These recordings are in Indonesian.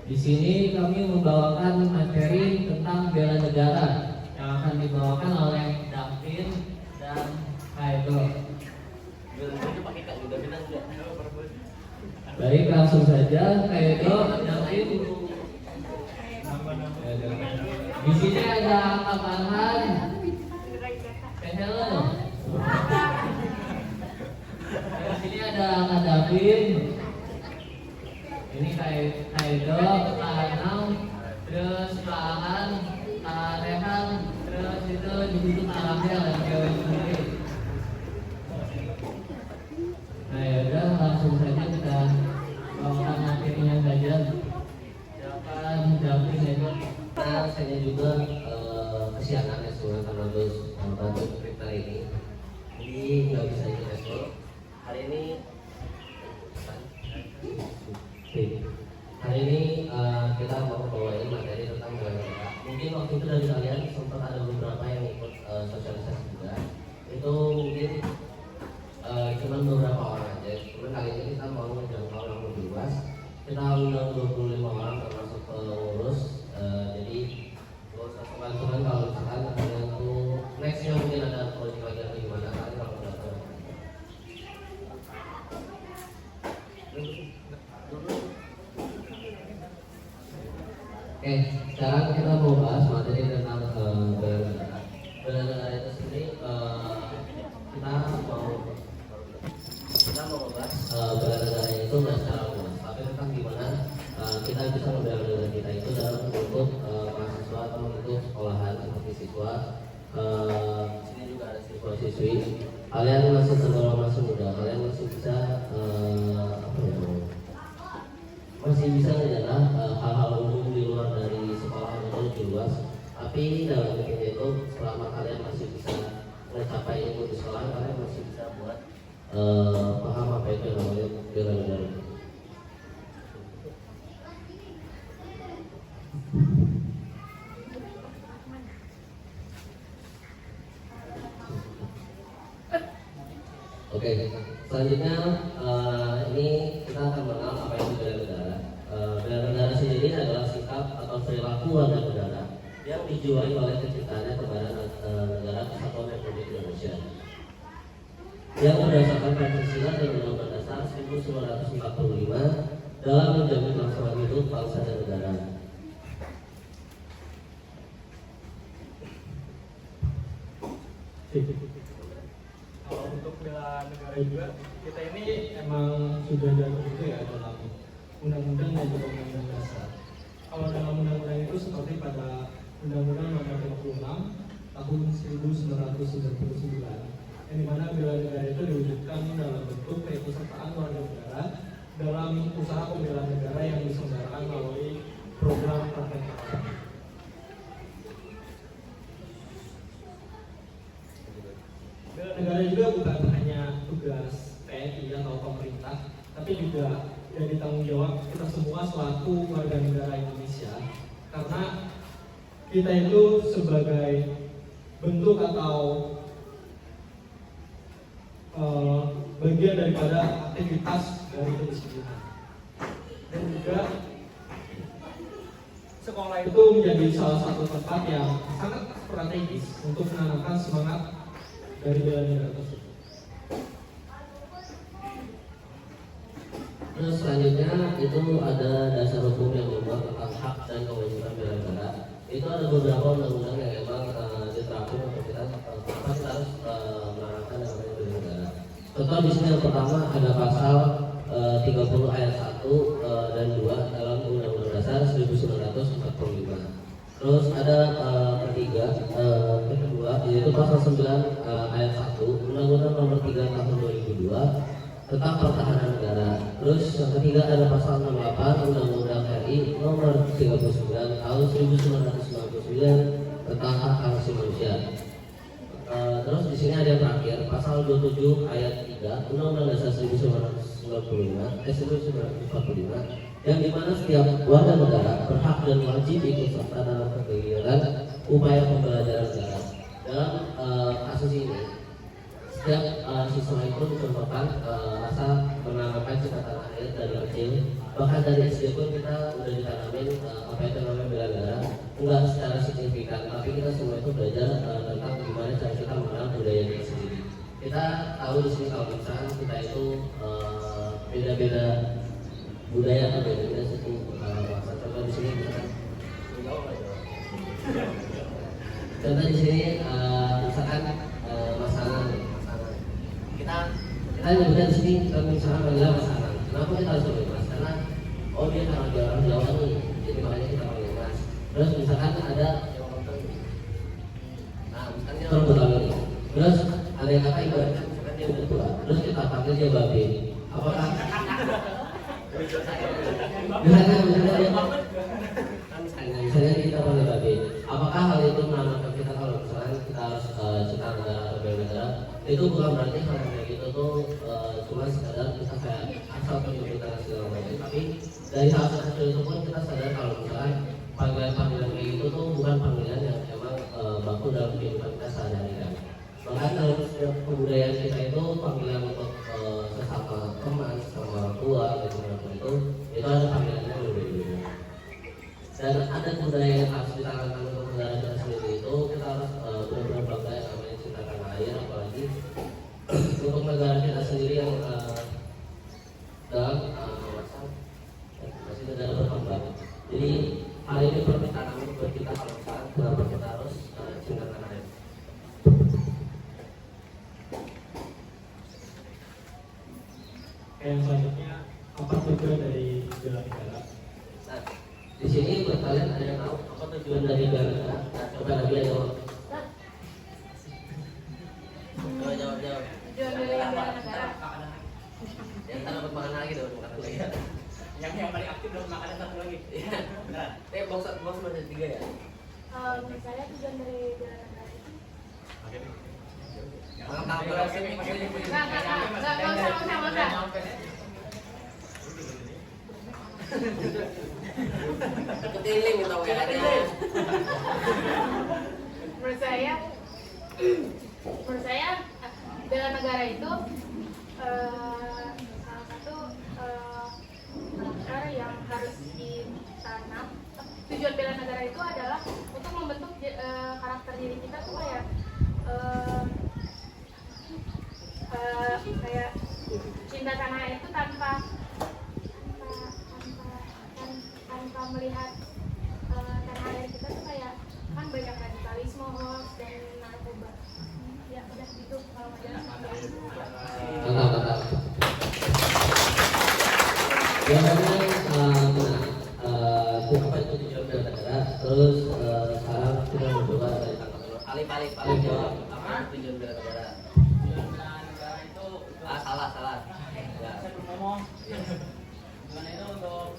Di sini kami membawakan materi tentang bela negara yang akan dibawakan oleh Davin dan Kaido. Baik, langsung saja Kaido, Davin. Di sini ada Kak Farhan. Hello. Di sini ada Kak Davin. Ini Kaido, Kak Anam, terus Kak Ahan, Kak Rehan, terus itu di situ Kak Rahel yang cewek sendiri. Nah yaudah, langsung saja kita bawakan materinya saja. Silakan Davin itu. Nah, saya juga kesiangan ya sebenarnya karena harus bantu kita ini. Jadi nggak bisa ikut esok. Hari ini kita mau bawain materi tentang bela negara. Mungkin waktu itu dari kalian sempat ada beberapa yang ikut sosialisasi juga. Itu mungkin cuma beberapa orang aja. Cuma kali ini kita mau menjangkau yang lebih luas. Kita undang 25 orang termasuk pengurus. Jadi gak usah sungkan-sungkan kalau misalkan kalian tuh nextnya mungkin ada proyek lagi atau gimana kan kalau udah Oke, sekarang kita mau bahas materi tentang bela negara. Bela negara itu sendiri kita mau bahas bela negara itu nggak secara luas, tapi tentang gimana kita bisa membela negara kita itu dalam bentuk mahasiswa atau bentuk sekolahan seperti siswa. Sini juga ada siswa-siswi. Kalian masih tergolong masih muda, kalian masih bisa adalah hal-hal umum di luar dari sekolah itu lebih luas. Tapi dalam intinya itu selama kalian masih bisa mencapai ilmu di sekolah, kalian masih bisa buat paham apa itu yang namanya bela negara. Oke, selanjutnya ini kita akan mengenal apa itu bela negara. Bela negara sendiri adalah sikap atau perilaku warga negara yang dijiwai oleh kecintaannya kepada negara Kesatuan Republik Indonesia yang berdasarkan Pancasila dan Undang-Undang Dasar 1945 dalam menjamin kelangsungan hidup bangsa dan negara. Kalau untuk bela negara juga, kita ini emang sudah diatur itu ya dalam undang-undang dan juga undang-undang dasar. Kalau dalam undang-undang itu seperti pada Undang-Undang Nomor 56 Tahun 1999, yang dimana bela negara itu diwujudkan dalam bentuk keikutsertaan warga negara dalam usaha pembelaan negara yang diselenggarakan melalui program praktek lapangan. Bela negara juga bukan hanya tugas TNI atau pemerintah, tapi juga jadi tanggung jawab kita semua selaku warga negara Indonesia, karena kita itu sebagai bentuk atau bagian daripada aktivitas dari kedisiplinan. Dan juga sekolah itu menjadi salah satu tempat yang sangat strategis untuk menanamkan semangat dari bela negara tersebut. Terus selanjutnya itu ada dasar hukum yang membuat tentang hak dan kewajiban bela negara. Itu ada beberapa undang-undang yang memang diterapkan untuk kita harus menerapkan yang namanya bela negara. Contoh di sini yang pertama ada pasal 30 ayat 1 dan 2 dalam Undang-Undang Dasar 1945. Terus ada kedua yaitu pasal 9 ayat 1 Undang-Undang Nomor 3 Tahun 2002 tentang pertahanan negara. Terus yang ketiga ada pasal 68 Undang-Undang RI Nomor 39 Tahun 1999 tentang hak asasi manusia. Terus di sini ada yang terakhir pasal 27 ayat 3 Undang-Undang Dasar 1945 yang dimana setiap warga negara berhak dan wajib ikut serta dalam kegiatan upaya pembelajaran negara. Dalam kasus ini setiap siswa itu dicontohkan rasa menanamkan cinta tanah air dari kecil. Bahkan dari SD pun kita udah ditanamin belajar tentang gimana cara kita mengenal budaya kita sendiri. Kita tahu di sini kalau misalkan kita itu beda-beda budaya atau beda-beda suku bangsa. Contoh di sini misalkan contoh di sini misalkan masakan. Kita nyebutnya di sini kalau misalkan panggil masakan. Kenapa kita harus panggil mas? Karena oh dia karena dia orang Jawa nih, jadi makanya kita panggil mas. Terus misalkan ada yang nonton, nah misalkan dia orang Betawi nih. Terus ada yang kata ibaratnya misalkan dia udah tua, terus kita panggil dia babe. Apakah misalnya kita panggil babe, apakah hal itu menandakan kita kalau misalnya kita harus cinta negara atau bela negara? Itu bukan berarti hal kayak gitu tuh cuma sekadar kita kayak asal penyebutan segala macam, tapi dari hal kecil itu pun kita sadar kalau misalkan panggilan-panggilan kayak gitu tuh bukan panggilan yang emang baku dalam kehidupan kita sehari-hari kan. Bahkan dalam setiap kebudayaan kita itu panggilan untuk sesama teman, sesama orang tua, gitu itu ada panggilannya berbeda. Dan ada budaya yang harus ditanamkan untuk negara kita sendiri itu kita harus benar-benar bangga yang namanya cinta tanah air, apalagi untuk negara kita sendiri yang dalam kawasan masih negara berkembang. Jadi hal ini perlu ditanamkan buat kita kalau misalkan kenapa kita harus cinta tanah air. Yang selanjutnya apa tujuan dari bela negara? Nah, di sini buat kalian ada yang tahu apa tujuan dari bela negara? Nah, coba lagi aja jawab. Coba jawab. Tujuan dari bela negara. Yang kita dapat makan lagi dapat makan lagi. Yang paling aktif dapat makanan satu lagi. Iya. Box masih 3 ya? Menurut saya tujuan dari bela negara itu nggak usah. Ketiling gitu kayaknya. Menurut saya bela negara itu salah satu karakter yang harus ditanam. Tujuan bela negara itu adalah untuk membentuk karakter diri kita tuh kayak cinta tanah air itu tanpa melihat tanah air kita tuh kayak kan banyak radikalisme, hoax dan narkoba. Ya udah gitu kalau majalah sampai itu. Mantap. Biasanya apa itu tujuan bela negara? Terus sekarang kita mencoba dari tanggapan paling jawab apa tujuan bela negara? Salah. Ya. Saya belum ngomong. Gimana itu untuk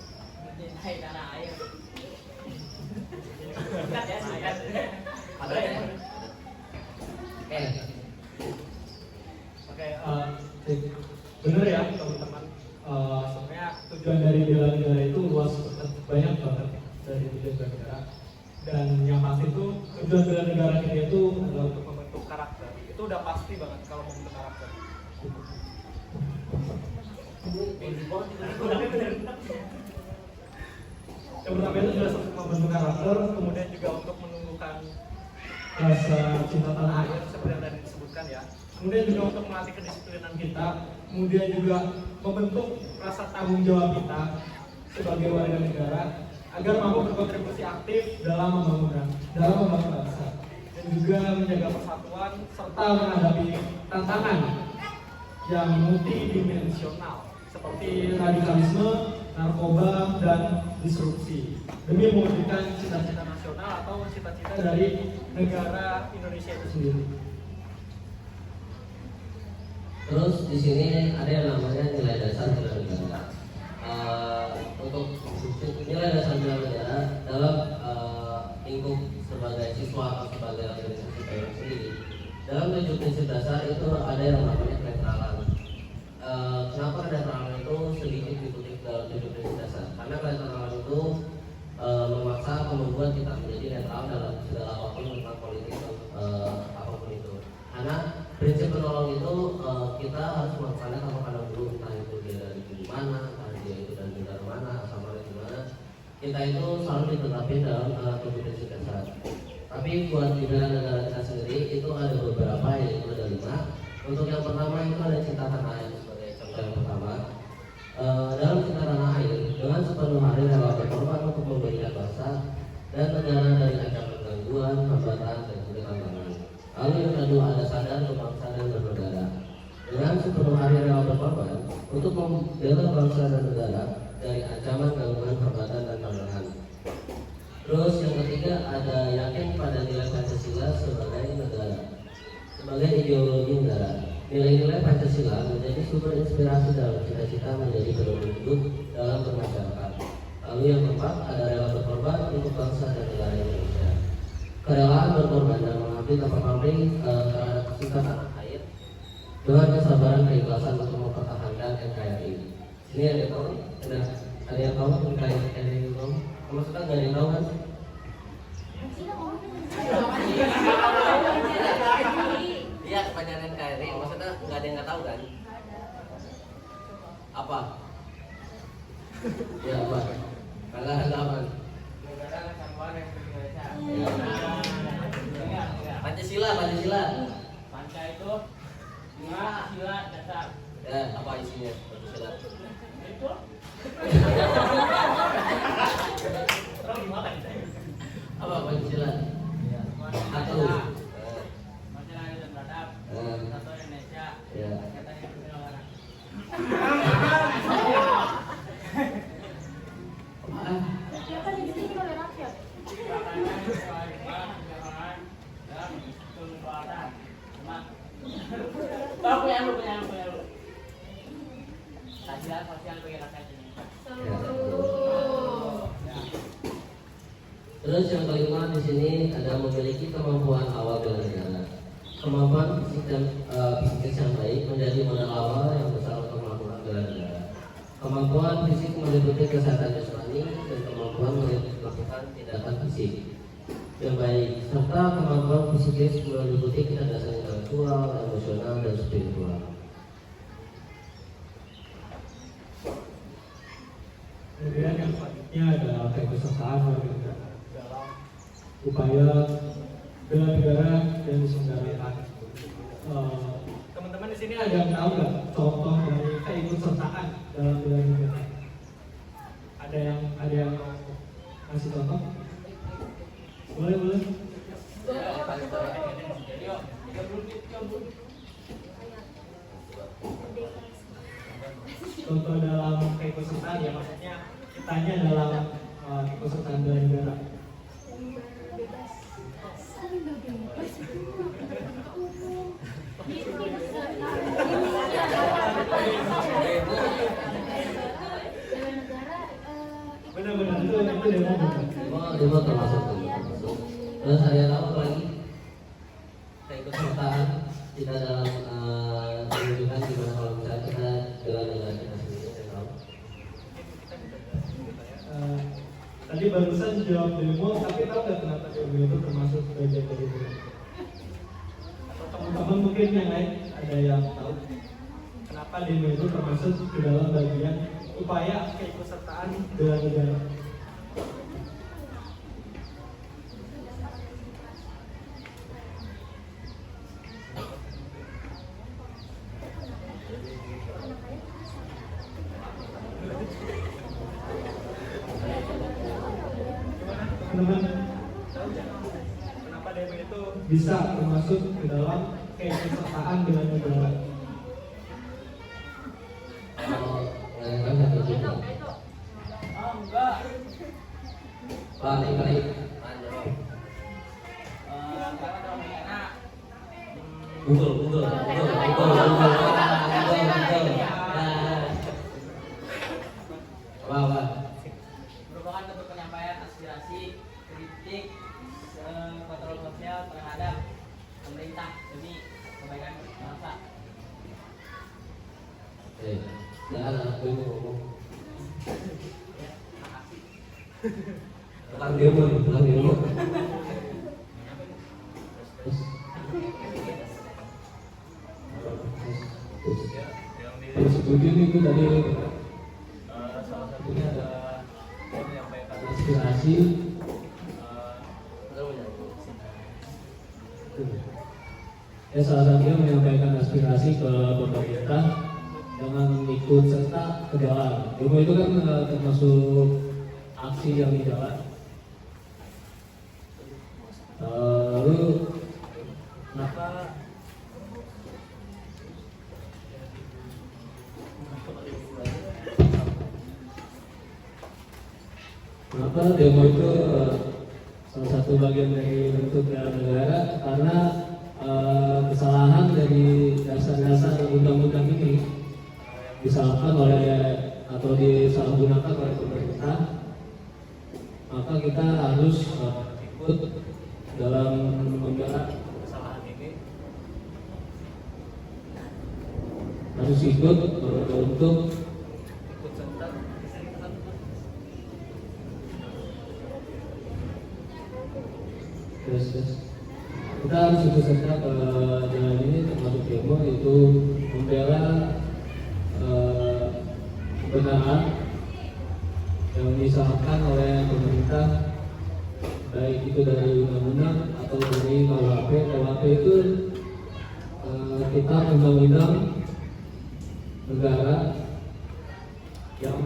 mencintai tanah air? Singkat ya, singkat. Oke, benar ya teman-teman. Sebenarnya tujuan dari bela negara itu luas banget, banyak banget dari tujuan bela negara. Dan yang pasti itu tujuan bela negara kita itu adalah untuk membentuk karakter. Itu udah pasti banget kalau membentuk karakter. Yang pertama itu sudah membentuk karakter, kemudian juga untuk menumbuhkan rasa cinta tanah air seperti yang tadi disebutkan ya. Kemudian juga untuk melatih kedisiplinan kita, kemudian juga membentuk rasa tanggung jawab kita sebagai warga negara agar mampu berkontribusi aktif dalam membangun bangsa dan juga menjaga persatuan serta menghadapi tantangan yang multidimensional seperti radikalisme, narkoba, dan disrupsi demi mewujudkan cita-cita nasional atau cita-cita dari negara Indonesia itu sendiri. Terus di sini ada yang namanya nilai dasar bela negara. Untuk nilai dasar bela negara dalam lingkup sebagai siswa atau sebagai organisasi PWN sendiri, dalam 7 prinsip dasar itu ada yang namanya kenetralan. Kenapa kenetralan itu sedikit dikutip dalam 7 prinsip dasar? Karena kenetralan itu memaksa atau membuat kita menjadi netral dalam segala apapun tentang politik apapun itu. Karena prinsip penolong itu kita harus melakukannya tanpa pandang bulu, entah itu dia dari mana, entah dia itu dari negara mana, asal mana di mana. Kita itu selalu ditetapkan dalam 7 prinsip dasar. Tapi buat di bela negara kita sendiri itu ada beberapa, yaitu ada 5. Untuk yang pertama itu ada cinta tanah air sebagai contoh yang pertama. Dalam cinta tanah air, dengan sepenuh hati rela berkorban untuk memberikan bangsa dan negara dari ancaman gangguan, hambatan, dan juga tantangan. Lalu yang kedua ada sadar berbangsa dan bernegara. Dengan sepenuh hati rela berkorban untuk membela bangsa dan negara dari ancaman gangguan, hambatan, dan tantangan. Terus yang ketiga ada yakin pada nilai Pancasila sebagai negara, sebagai ideologi negara. Nilai-nilai Pancasila menjadi sumber inspirasi dalam cita-cita menjadi pedoman hidup dalam bermasyarakat. Lalu yang keempat ada rela berkorban untuk bangsa dan negara Indonesia. Kerelaan berkorban dan mengambil tanpa pamrih terhadap cinta tanah air dengan kesabaran keikhlasan untuk mempertahankan NKRI. Ini ada yang tahu? Ada yang tahu NKRI itu? Maksudnya nggak ada yang tahu kan? Iya, kepanjangan NKRI. Maksudnya nggak ada yang nggak tahu kan? Apa? Ya apa? Kalau ada apa? Ya. Pancasila. Panca itu 5 sila dasar. Ya, apa isinya Pancasila? Itu. Orang gimana kita? Apa Pancasila? Satu. Masalah dan beradab. Satu Indonesia. Ya. Katanya negara. Ya kan di sini oleh rakyat. Punya lu. Keadilan sosial bagi rakyat Indonesia. Terus yang kelima di sini ada memiliki kemampuan awal bela negara. Kemampuan fisik dan psikis yang baik menjadi modal awal yang besar untuk melakukan bela negara. Kemampuan fisik meliputi kesehatan jasmani dan kemampuan melakukan tindakan fisik yang baik, serta kemampuan psikis meliputi kecerdasan intelektual, emosional, dan spiritual. Kemudian yang selanjutnya adalah keikutsertaan warga negara dalam upaya bela negara dan diselenggarakan. Teman-teman di sini ada yang tahu nggak contoh dari keikutsertaan dalam bela negara? Ada yang ngasih contoh? Boleh. Contoh dalam keikutsertaan ya, maksudnya kitanya dalam keikutsertaan bela negara. Benar-benar itu demo bukan? Demo termasuk. Terus saya tahu lagi keikutsertaan kita dalam menunjukkan gimana kalau misalnya kita bela negara kita sendiri. Saya tahu. Tadi barusan jawab demo, tapi tahu nggak kenapa demo itu termasuk bagian dari demo? Atau teman-teman mungkin yang lain ada yang tahu kenapa demo itu termasuk ke dalam bagian upaya keikutsertaan bela negara? Kenapa demo itu bisa termasuk ke dalam keikutsertaan bela negara? Enggak. Balik. Google. Apa? Merupakan bentuk penyampaian aspirasi, kritik, kontrol sosial terhadap pemerintah demi kebaikan bangsa. Jangan anak gue ngomong. Tentang demo. Sebetulnya itu tadi salah satunya ada menyampaikan aspirasi salah satunya menyampaikan aspirasi ke pemerintah jangan ikut serta ke jalan. Demo itu kan termasuk aksi yang di jalan. Lalu kenapa demo itu salah satu bagian dari bentuk negara? Karena kesalahan dari dasar-dasar undang-undang ini disalahkan oleh atau disalahgunakan oleh pemerintah, maka kita harus ikut dalam membela kesalahan ini, harus ikut untuk ikut serta. Terus kita harus ikut serta ke jalan ini, termasuk demo, itu membela kebenaran yang disalahkan oleh pemerintah, baik itu dari undang-undang atau dari KUHP. KUHP itu kita undang-undang negara yang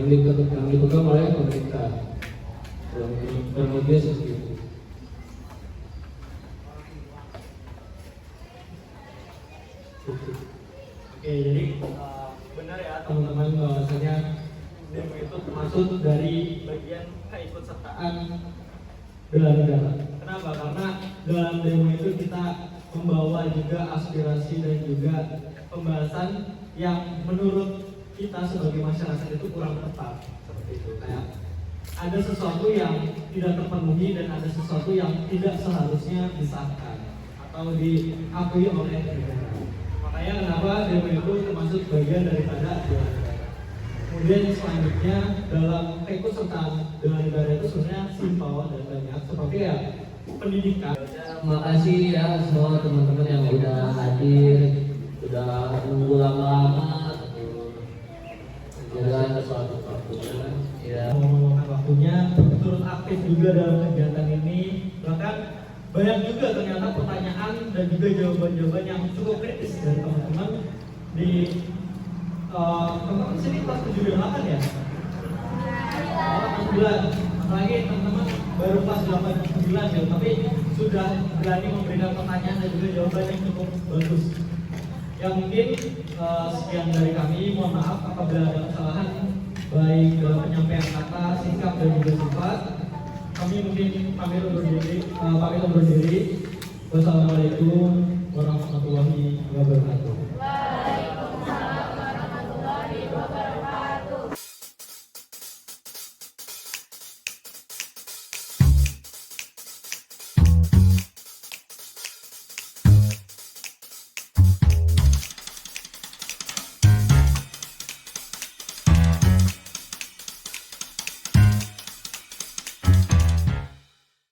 dipegang oleh pemerintah. Kemudian seperti itu. Oke, jadi benar ya teman-teman bahwasanya demo itu termasuk dari bagian keikutsertaan bela negara. Kenapa? Karena dalam demo itu kita membawa juga aspirasi dan juga pembahasan yang menurut kita sebagai masyarakat itu kurang tepat, seperti itu. Kayak ada sesuatu yang tidak terpenuhi dan ada sesuatu yang tidak seharusnya disahkan atau diakui oleh negara. Makanya kenapa demo itu termasuk bagian daripada bela negara. Kemudian selanjutnya dalam keikutsertaan bela negara itu sebenarnya simpel dan banyak, seperti ya pendidikan. Terima kasih ya semua teman-teman yang udah hadir, udah nunggu lama-lama jalan suatu waktunya. Ya. Meluangkan waktunya, turut aktif juga dalam kegiatan ini. Bahkan banyak juga ternyata pertanyaan dan juga jawaban-jawaban yang cukup kritis dari teman-teman di teman-teman sini kelas 7 dan 8 ya? Kelas 9. Apalagi teman-teman baru kelas 8 dan 9 ya, tapi sudah berani memberikan pertanyaan dan juga jawaban yang cukup bagus. Ya mungkin sekian dari kami, mohon maaf apabila ada kesalahan baik dalam penyampaian kata, sikap dan juga sifat. Kami mungkin pamit undur diri. Wassalamualaikum warahmatullahi wabarakatuh.